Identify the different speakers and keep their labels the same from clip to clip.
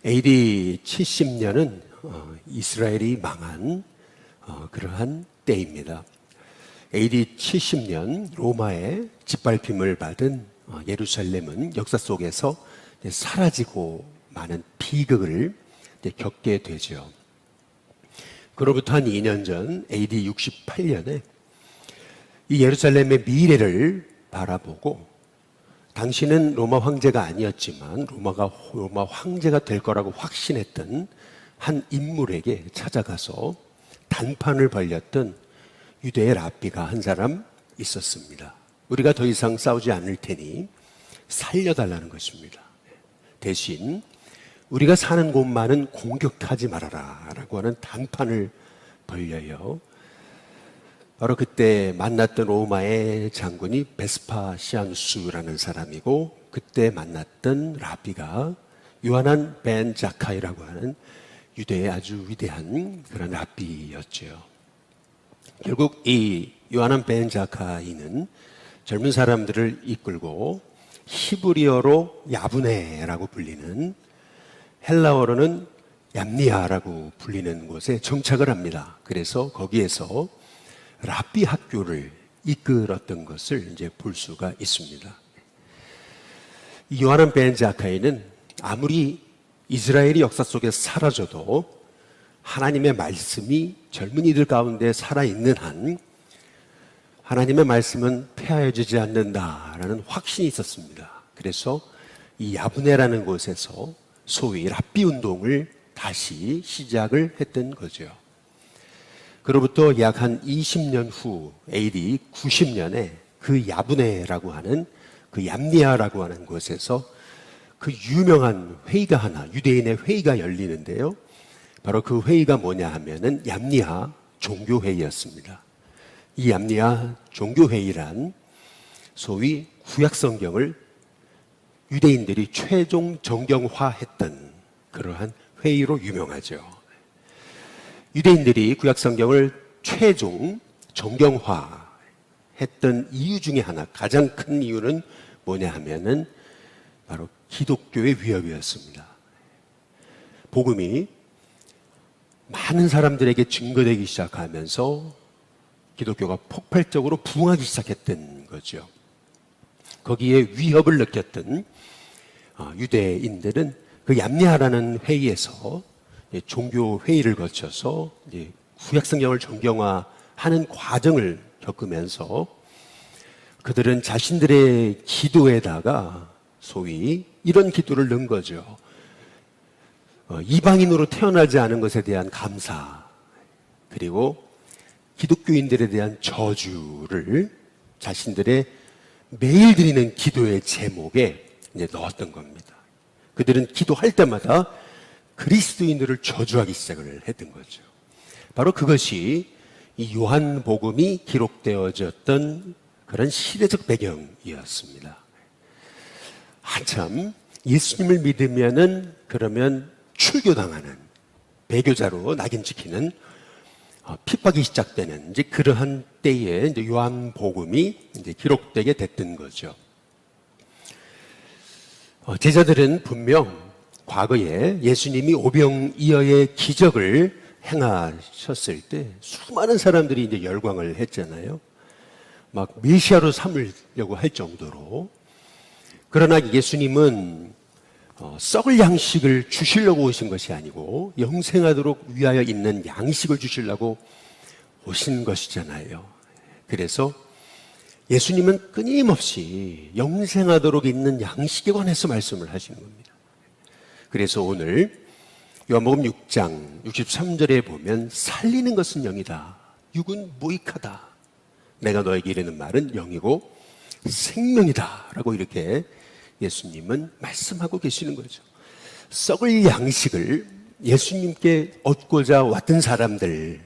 Speaker 1: AD 70년은 이스라엘이 망한 그러한 때입니다. AD 70년 로마의 짓밟힘을 받은 예루살렘은 역사 속에서 사라지고 많은 비극을 겪게 되죠. 그로부터 한 2년 전 AD 68년에 이 예루살렘의 미래를 바라보고 당시는 로마 황제가 아니었지만 로마 황제가 될 거라고 확신했던 한 인물에게 찾아가서 단판을 벌였던 유대의 랍비가 한 사람 있었습니다. 우리가 더 이상 싸우지 않을 테니 살려달라는 것입니다. 대신 우리가 사는 곳만은 공격하지 말아라 라고 하는 단판을 벌려요. 바로 그때 만났던 로마의 장군이 베스파시아누스라는 사람이고, 그때 만났던 랍비가 요하난 벤 자카이라고 하는 유대의 아주 위대한 그런 랍비였죠. 결국 이 요하난 벤 자카이는 젊은 사람들을 이끌고 히브리어로 야브네라고 불리는, 헬라어로는 얌니아라고 불리는 곳에 정착을 합니다. 그래서 거기에서 랍비 학교를 이끌었던 것을 이제 볼 수가 있습니다. 이 요하난 벤 자카이는 아무리 이스라엘이 역사 속에 사라져도 하나님의 말씀이 젊은이들 가운데 살아있는 한 하나님의 말씀은 폐하여지지 않는다라는 확신이 있었습니다. 그래서 이 야브네라는 곳에서 소위 랍비 운동을 다시 시작을 했던 거죠. 그로부터 약 한 20년 후 AD 90년에 그 야브네라고 하는 그 얌니아라고 하는 곳에서 그 유명한 회의가 하나, 유대인의 회의가 열리는데요. 바로 그 회의가 뭐냐 하면은 얌니아 종교회의였습니다. 이 얌니아 종교회의란 소위 구약성경을 유대인들이 최종 정경화했던 그러한 회의로 유명하죠. 유대인들이 구약성경을 최종 정경화했던 이유 중에 하나, 가장 큰 이유는 뭐냐 하면은 바로 기독교의 위협이었습니다. 복음이 많은 사람들에게 증거되기 시작하면서 기독교가 폭발적으로 부흥하기 시작했던 거죠. 거기에 위협을 느꼈던 유대인들은 그 얌니아라는 회의에서 종교 회의를 거쳐서 구약성경을 정경화하는 과정을 겪으면서 그들은 자신들의 기도에다가 소위 이런 기도를 넣은 거죠. 이방인으로 태어나지 않은 것에 대한 감사, 그리고 기독교인들에 대한 저주를 자신들의 매일 드리는 기도의 제목에 이제 넣었던 겁니다. 그들은 기도할 때마다 그리스도인들을 저주하기 시작을 했던 거죠. 바로 그것이 이 요한복음이 기록되어졌던 그런 시대적 배경이었습니다. 한참 예수님을 믿으면은 그러면 출교당하는, 배교자로 낙인 찍히는 핍박이 시작되는 이제 그러한 때에 이제 요한복음이 이제 기록되게 됐던 거죠. 제자들은 분명 과거에 예수님이 오병이어의 기적을 행하셨을 때 수많은 사람들이 이제 열광을 했잖아요. 막 메시아로 삼으려고 할 정도로. 그러나 예수님은 썩을 양식을 주시려고 오신 것이 아니고 영생하도록 위하여 있는 양식을 주시려고 오신 것이잖아요. 그래서 예수님은 끊임없이 영생하도록 있는 양식에 관해서 말씀을 하신 겁니다. 그래서 오늘 요한복음 6장 63절에 보면 살리는 것은 영이다, 육은 무익하다, 내가 너에게 이르는 말은 영이고 생명이다 라고 이렇게 예수님은 말씀하고 계시는 거죠. 썩을 양식을 예수님께 얻고자 왔던 사람들,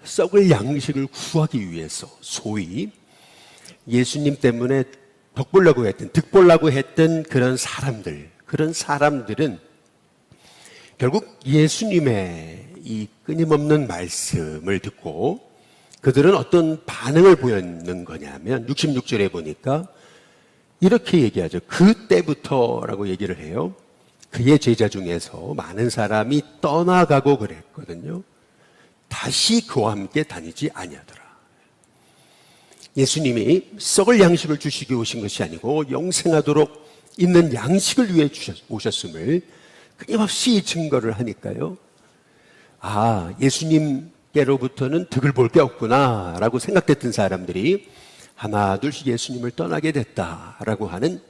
Speaker 1: 썩을 양식을 구하기 위해서 소위 예수님 때문에 덕보려고 했던, 득보려고 했던 그런 사람들은 결국 예수님의 이 끊임없는 말씀을 듣고 그들은 어떤 반응을 보였는 거냐면 66절에 보니까 이렇게 얘기하죠. 그때부터라고 얘기를 해요. 그의 제자 중에서 많은 사람이 떠나가고 그랬거든요. 다시 그와 함께 다니지 아니하더라. 예수님이 썩을 양식을 주시기 오신 것이 아니고 영생하도록 있는 양식을 위해 오셨음을 끊임없이 증거를 하니까요. 아, 예수님께로부터는 득을 볼 게 없구나 라고 생각됐던 사람들이 하나 둘씩 예수님을 떠나게 됐다라고 하는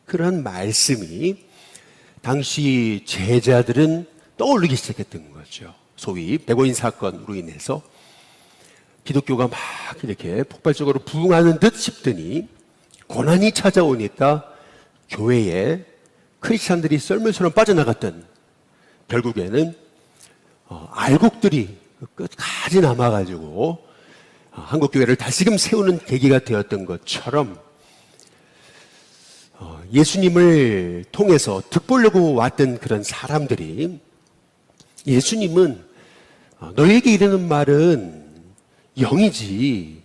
Speaker 1: 그런 말씀이 당시 제자들은 떠오르기 시작했던 거죠. 소위 백오인 사건으로 인해서 기독교가 막 이렇게 폭발적으로 부흥하는 듯 싶더니 고난이 찾아오니까 교회에 크리스찬들이 썰물처럼 빠져나갔던, 결국에는 알곡들이 끝까지 남아가지고 한국교회를 다시금 세우는 계기가 되었던 것처럼 예수님을 통해서 득보려고 왔던 그런 사람들이 예수님은 너희에게 이르는 말은 영이지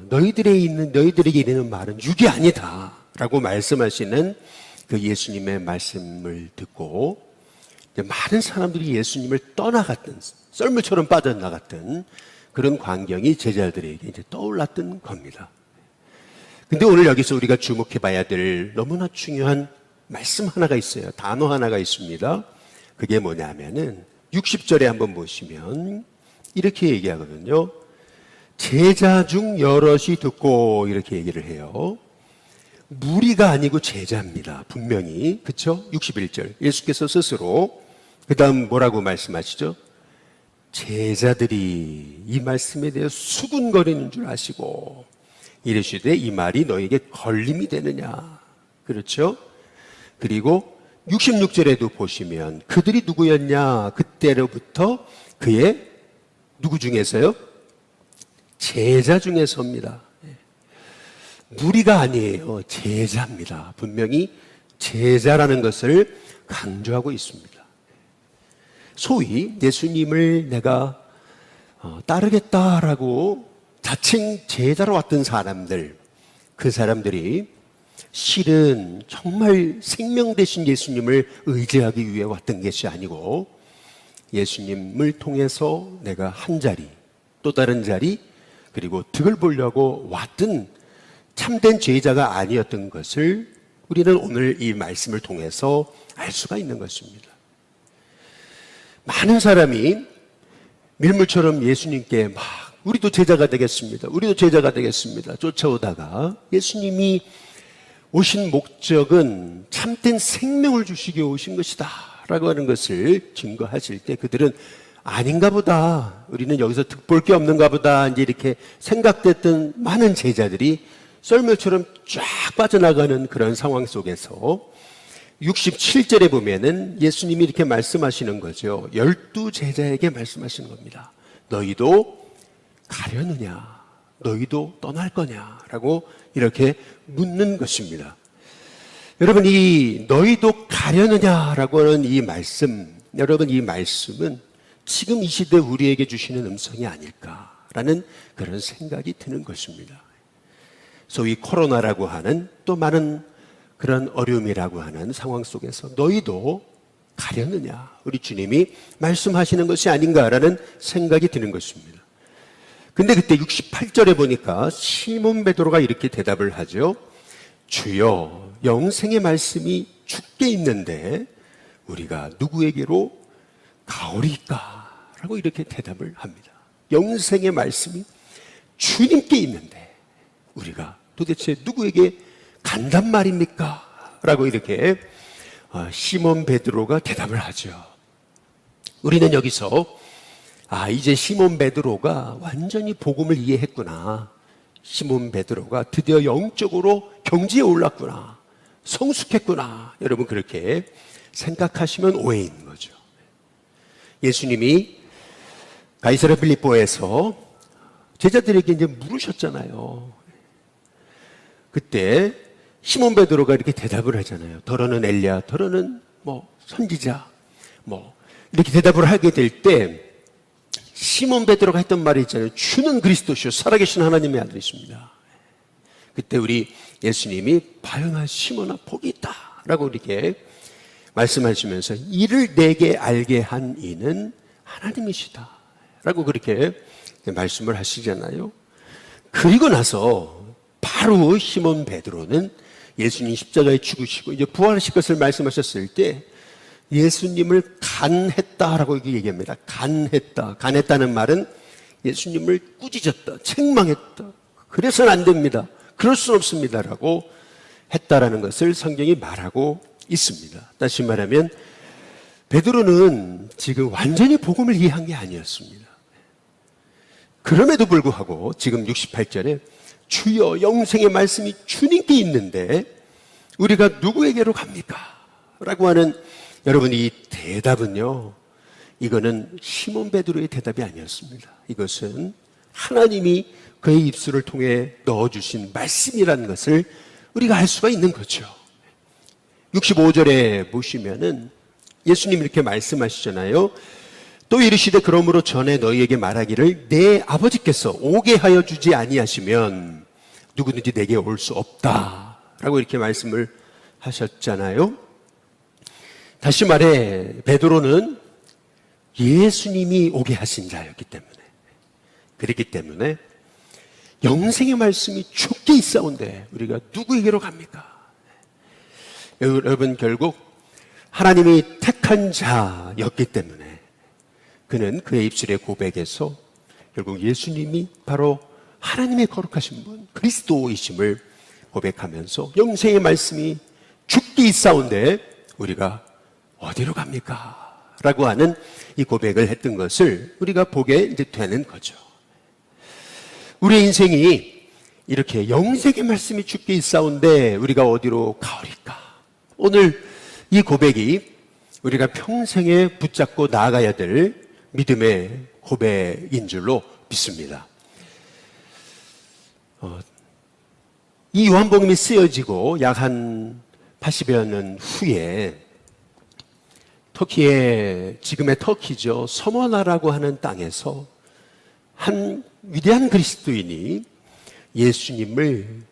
Speaker 1: 너희들에게 이르는 말은 육이 아니다 라고 말씀하시는 그 예수님의 말씀을 듣고 많은 사람들이 예수님을 떠나갔던, 썰물처럼 빠져나갔던 그런 광경이 제자들에게 이제 떠올랐던 겁니다. 근데 오늘 여기서 우리가 주목해 봐야 될 너무나 중요한 말씀 하나가 있어요. 단어 하나가 있습니다. 그게 뭐냐면은 60절에 한번 보시면 이렇게 얘기하거든요. 제자 중 여럿이 듣고 이렇게 얘기를 해요. 무리가 아니고 제자입니다. 분명히. 그렇죠? 61절. 예수께서 스스로 그 다음 뭐라고 말씀하시죠? 제자들이 이 말씀에 대해 수군거리는 줄 아시고 이르시되 이 말이 너에게 걸림이 되느냐. 그렇죠? 그리고 66절에도 보시면 그들이 누구였냐. 그때로부터 그의 누구 중에서요? 제자 중에서입니다. 무리가 아니에요. 제자입니다. 분명히 제자라는 것을 강조하고 있습니다. 소위 예수님을 내가 따르겠다라고 자칭 제자로 왔던 사람들, 그 사람들이 실은 정말 생명 되신 예수님을 의지하기 위해 왔던 것이 아니고 예수님을 통해서 내가 한 자리, 또 다른 자리, 그리고 득을 보려고 왔던 참된 제자가 아니었던 것을 우리는 오늘 이 말씀을 통해서 알 수가 있는 것입니다. 많은 사람이 밀물처럼 예수님께 막 우리도 제자가 되겠습니다. 우리도 제자가 되겠습니다. 쫓아오다가 예수님이 오신 목적은 참된 생명을 주시기 오신 것이다 라고 하는 것을 증거하실 때 그들은 아닌가 보다, 우리는 여기서 득볼 게 없는가 보다 이제 이렇게 생각됐던 많은 제자들이 썰물처럼 쫙 빠져나가는 그런 상황 속에서 67절에 보면은 예수님이 이렇게 말씀하시는 거죠. 12 제자에게 말씀하시는 겁니다. 너희도 가려느냐? 너희도 떠날 거냐? 라고 이렇게 묻는 것입니다. 여러분, 이 너희도 가려느냐라고 하는 이 말씀, 여러분 이 말씀은 지금 이 시대 우리에게 주시는 음성이 아닐까라는 그런 생각이 드는 것입니다. 소위 코로나라고 하는 또 많은 그런 어려움이라고 하는 상황 속에서 너희도 가려느냐, 우리 주님이 말씀하시는 것이 아닌가라는 생각이 드는 것입니다. 근데 그때 68절에 보니까 시몬 베드로가 이렇게 대답을 하죠. 주여, 영생의 말씀이 주께 있는데 우리가 누구에게로 가오리까? 라고 이렇게 대답을 합니다. 영생의 말씀이 주님께 있는데 우리가 도대체 누구에게 간단 말입니까? 라고 이렇게 시몬 베드로가 대답을 하죠. 우리는 여기서 이제 시몬 베드로가 완전히 복음을 이해했구나. 시몬 베드로가 드디어 영적으로 경지에 올랐구나. 성숙했구나. 여러분 그렇게 생각하시면 오해인 거죠. 예수님이 가이사랴 빌립보에서 제자들에게 이제 물으셨잖아요. 그때 시몬 베드로가 이렇게 대답을 하잖아요. 더러는 엘리야, 더러는 선지자, 이렇게 대답을 하게 될 때 시몬 베드로가 했던 말이 있잖아요. 주는 그리스도시요 살아계신 하나님의 아들이십니다. 그때 우리 예수님이 바요나 시몬아 복이 있다 라고 이렇게 말씀하시면서 이를 내게 알게 한 이는 하나님이시다 라고 그렇게 말씀을 하시잖아요. 그리고 나서 바로 시몬 베드로는 예수님 십자가에 죽으시고 이제 부활하실 것을 말씀하셨을 때 예수님을 간했다라고 얘기합니다. 간했다는 말은 예수님을 꾸짖었다, 책망했다. 그래서는 안 됩니다. 그럴 수는 없습니다라고 했다라는 것을 성경이 말하고 있습니다. 다시 말하면 베드로는 지금 완전히 복음을 이해한 게 아니었습니다. 그럼에도 불구하고 지금 68절에 주여 영생의 말씀이 주님께 있는데 우리가 누구에게로 갑니까? 라고 하는 여러분 이 대답은요, 이거는 시몬 베드로의 대답이 아니었습니다. 이것은 하나님이 그의 입술을 통해 넣어주신 말씀이라는 것을 우리가 알 수가 있는 거죠. 65절에 보시면은 예수님 이렇게 말씀하시잖아요. 또 이르시되 그러므로 전에 너희에게 말하기를 내 아버지께서 오게 하여 주지 아니하시면 누구든지 내게 올 수 없다 라고 이렇게 말씀을 하셨잖아요. 다시 말해 베드로는 예수님이 오게 하신 자였기 때문에, 그렇기 때문에 영생의 말씀이 죽게 있사온데 우리가 누구에게로 갑니까? 여러분 결국 하나님이 택한 자였기 때문에 그는 그의 입술의 고백에서 결국 예수님이 바로 하나님의 거룩하신 분 그리스도이심을 고백하면서 영생의 말씀이 죽게 있사온데 우리가 어디로 갑니까? 라고 하는 이 고백을 했던 것을 우리가 보게 이제 되는 거죠. 우리의 인생이 이렇게 영생의 말씀이 죽게 있사온데 우리가 어디로 가오리까? 오늘 이 고백이 우리가 평생에 붙잡고 나아가야 될 믿음의 고백인 줄로 믿습니다. 이 요한복음이 쓰여지고 약 한 80여 년 후에 터키의, 지금의 터키죠, 서머나라고 하는 땅에서 한 위대한 그리스도인이 예수님을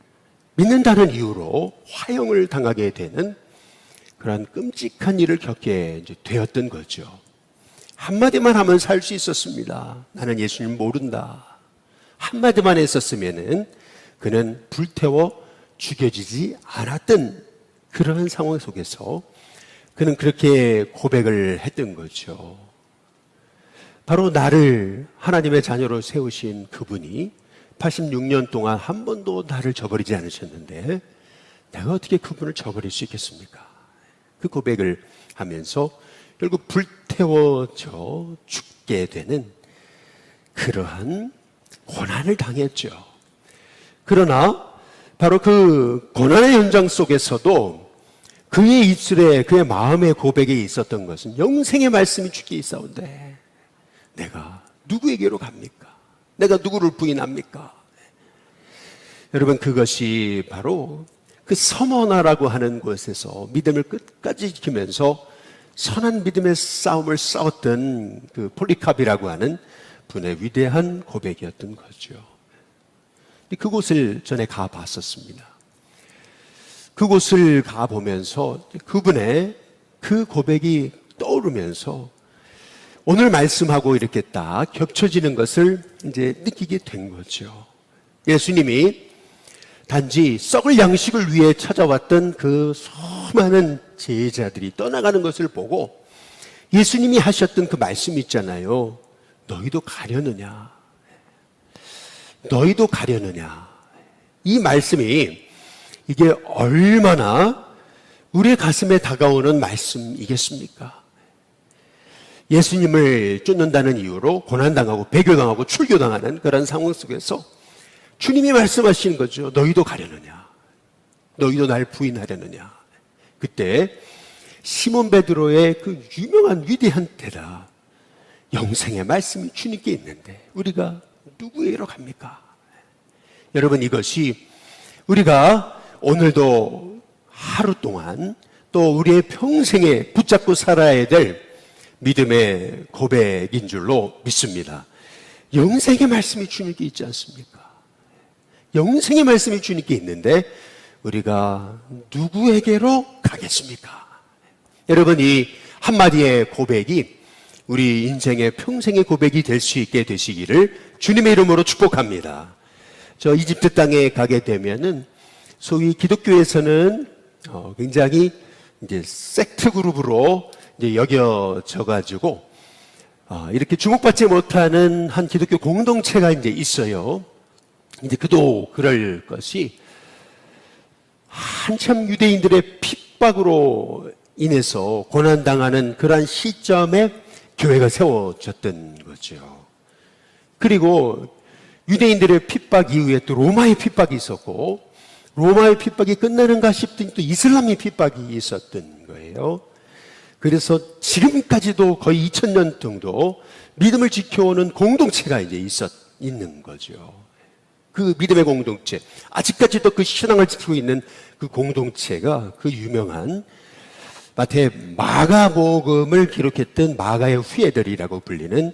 Speaker 1: 믿는다는 이유로 화형을 당하게 되는 그러한 끔찍한 일을 겪게 되었던 거죠. 한마디만 하면 살 수 있었습니다. 나는 예수님 모른다. 한마디만 했었으면은 그는 불태워 죽여지지 않았던 그러한 상황 속에서 그는 그렇게 고백을 했던 거죠. 바로 나를 하나님의 자녀로 세우신 그분이 86년 동안 한 번도 나를 저버리지 않으셨는데 내가 어떻게 그분을 저버릴 수 있겠습니까? 그 고백을 하면서 결국 불태워져 죽게 되는 그러한 고난을 당했죠. 그러나 바로 그 고난의 현장 속에서도 그의 입술에, 그의 마음의 고백에 있었던 것은 영생의 말씀이 죽게 있사온데 내가 누구에게로 갑니까? 내가 누구를 부인합니까? 여러분 그것이 바로 그 서머나라고 하는 곳에서 믿음을 끝까지 지키면서 선한 믿음의 싸움을 싸웠던 그 폴리캅이라고 하는 분의 위대한 고백이었던 거죠. 그곳을 전에 가봤었습니다. 그곳을 가보면서 그분의 그 고백이 떠오르면서 오늘 말씀하고 이렇게 딱 겹쳐지는 것을 이제 느끼게 된 거죠. 예수님이 단지 썩을 양식을 위해 찾아왔던 그 수많은 제자들이 떠나가는 것을 보고 예수님이 하셨던 그 말씀 있잖아요. 너희도 가려느냐? 너희도 가려느냐? 이 말씀이 이게 얼마나 우리의 가슴에 다가오는 말씀이겠습니까? 예수님을 쫓는다는 이유로 고난당하고 배교당하고 출교당하는 그런 상황 속에서 주님이 말씀하시는 거죠. 너희도 가려느냐? 너희도 날 부인하려느냐? 그때 시몬 베드로의 그 유명한 위대한 대답, 영생의 말씀이 주님께 있는데 우리가 누구에게로 갑니까? 여러분 이것이 우리가 오늘도 하루 동안 또 우리의 평생에 붙잡고 살아야 될 믿음의 고백인 줄로 믿습니다. 영생의 말씀이 주님께 있지 않습니까? 영생의 말씀이 주님께 있는데 우리가 누구에게로 가겠습니까? 여러분, 이 한마디의 고백이 우리 인생의 평생의 고백이 될 수 있게 되시기를 주님의 이름으로 축복합니다. 저 이집트 땅에 가게 되면은 소위 기독교에서는 굉장히 이제 섹트 그룹으로 이제 여겨져 가지고 이렇게 주목받지 못하는 한 기독교 공동체가 이제 있어요. 이제 그도 그럴 것이 한참 유대인들의 핍박으로 인해서 고난당하는 그러한 시점에 교회가 세워졌던 거죠. 그리고 유대인들의 핍박 이후에 또 로마의 핍박이 있었고, 로마의 핍박이 끝나는가 싶더니 또 이슬람의 핍박이 있었던 거예요. 그래서 지금까지도 거의 2000년 정도 믿음을 지켜오는 공동체가 이제 있는 거죠. 그 믿음의 공동체, 아직까지도 그 신앙을 지키고 있는 그 공동체가 그 유명한 마태 마가복음을 기록했던 마가의 후예들이라고 불리는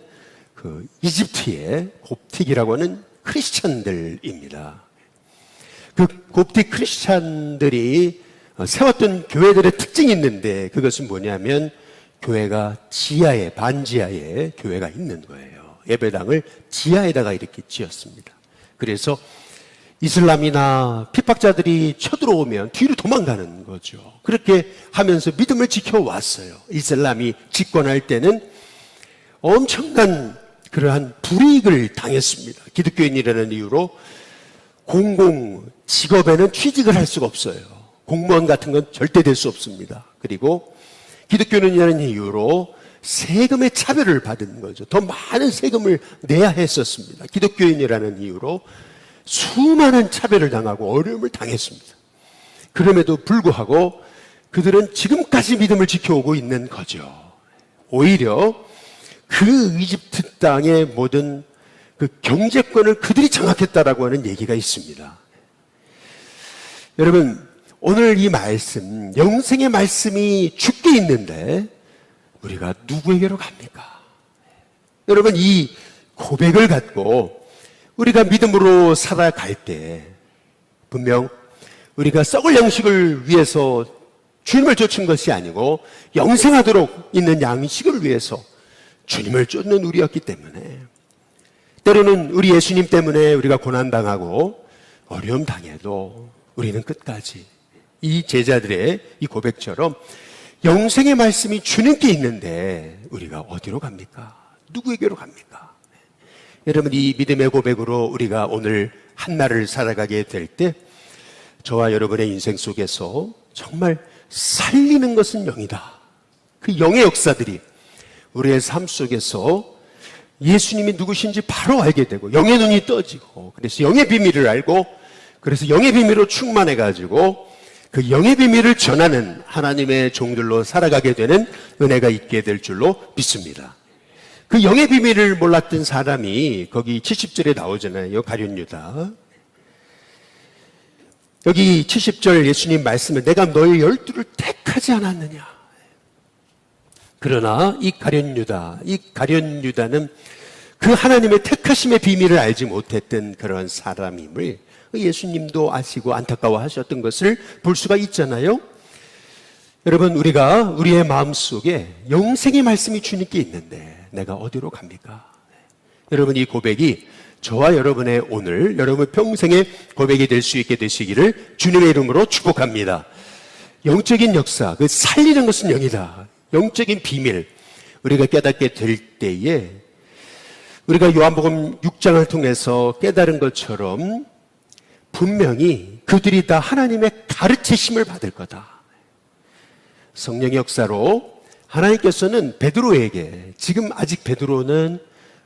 Speaker 1: 그 이집트의 곱틱이라고 하는 크리스찬들입니다. 그 곱틱 크리스찬들이 세웠던 교회들의 특징이 있는데, 그것은 뭐냐면 교회가 지하에, 반지하에 교회가 있는 거예요. 예배당을 지하에다가 이렇게 지었습니다. 그래서 이슬람이나 핍박자들이 쳐들어오면 뒤로 도망가는 거죠. 그렇게 하면서 믿음을 지켜왔어요. 이슬람이 집권할 때는 엄청난 그러한 불이익을 당했습니다. 기독교인이라는 이유로 공공 직업에는 취직을 할 수가 없어요. 공무원 같은 건 절대 될 수 없습니다. 그리고 기독교인이라는 이유로 세금의 차별을 받은 거죠. 더 많은 세금을 내야 했었습니다. 기독교인이라는 이유로 수많은 차별을 당하고 어려움을 당했습니다. 그럼에도 불구하고 그들은 지금까지 믿음을 지켜오고 있는 거죠. 오히려 그 이집트 땅의 모든 그 경제권을 그들이 장악했다라고 하는 얘기가 있습니다. 여러분, 오늘 이 말씀, 영생의 말씀이 죽게 있는데 우리가 누구에게로 갑니까? 여러분, 이 고백을 갖고 우리가 믿음으로 살아갈 때 분명 우리가 썩을 양식을 위해서 주님을 쫓은 것이 아니고 영생하도록 있는 양식을 위해서 주님을 쫓는 우리였기 때문에, 때로는 우리 예수님 때문에 우리가 고난당하고 어려움 당해도 우리는 끝까지 이 제자들의 이 고백처럼 영생의 말씀이 주님께 있는데 우리가 어디로 갑니까? 누구에게로 갑니까? 여러분, 이 믿음의 고백으로 우리가 오늘 한날을 살아가게 될 때 저와 여러분의 인생 속에서 정말 살리는 것은 영이다. 그 영의 역사들이 우리의 삶 속에서 예수님이 누구신지 바로 알게 되고 영의 눈이 떠지고, 그래서 영의 비밀을 알고, 그래서 영의 비밀로 충만해가지고 그 영의 비밀을 전하는 하나님의 종들로 살아가게 되는 은혜가 있게 될 줄로 믿습니다. 그 영의 비밀을 몰랐던 사람이 거기 70절에 나오잖아요. 가룟 유다. 여기 70절 예수님 말씀에 내가 너희 12를 택하지 않았느냐. 그러나 이 가룟 유다는 그 하나님의 택하심의 비밀을 알지 못했던 그런 사람임을 예수님도 아시고 안타까워하셨던 것을 볼 수가 있잖아요. 여러분, 우리가 우리의 마음속에 영생의 말씀이 주님께 있는데 내가 어디로 갑니까? 여러분, 이 고백이 저와 여러분의 오늘, 여러분 평생의 고백이 될 수 있게 되시기를 주님의 이름으로 축복합니다. 영적인 역사, 그 살리는 것은 영이다. 영적인 비밀, 우리가 깨닫게 될 때에 우리가 요한복음 6장을 통해서 깨달은 것처럼 분명히 그들이 다 하나님의 가르치심을 받을 거다. 성령의 역사로 하나님께서는 베드로에게, 지금 아직 베드로는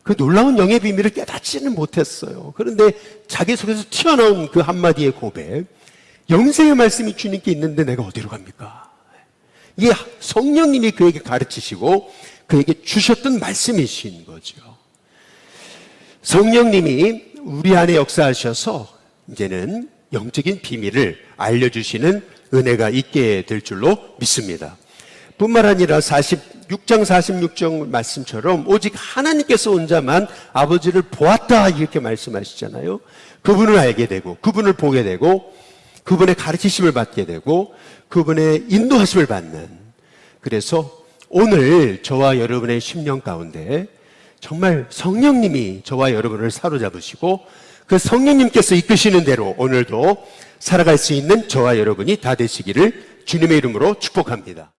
Speaker 1: 그 놀라운 영의 비밀을 깨닫지는 못했어요. 그런데 자기 속에서 튀어나온 그 한마디의 고백, 영생의 말씀이 주님께 있는데 내가 어디로 갑니까? 이게 성령님이 그에게 가르치시고 그에게 주셨던 말씀이신 거죠. 성령님이 우리 안에 역사하셔서 이제는 영적인 비밀을 알려주시는 은혜가 있게 될 줄로 믿습니다. 뿐만 아니라 46장 46절 말씀처럼 오직 하나님께서 온 자만 아버지를 보았다 이렇게 말씀하시잖아요. 그분을 알게 되고 그분을 보게 되고 그분의 가르치심을 받게 되고 그분의 인도하심을 받는 그래서 오늘 저와 여러분의 심령 가운데 정말 성령님이 저와 여러분을 사로잡으시고 그 성령님께서 이끄시는 대로 오늘도 살아갈 수 있는 저와 여러분이 다 되시기를 주님의 이름으로 축복합니다.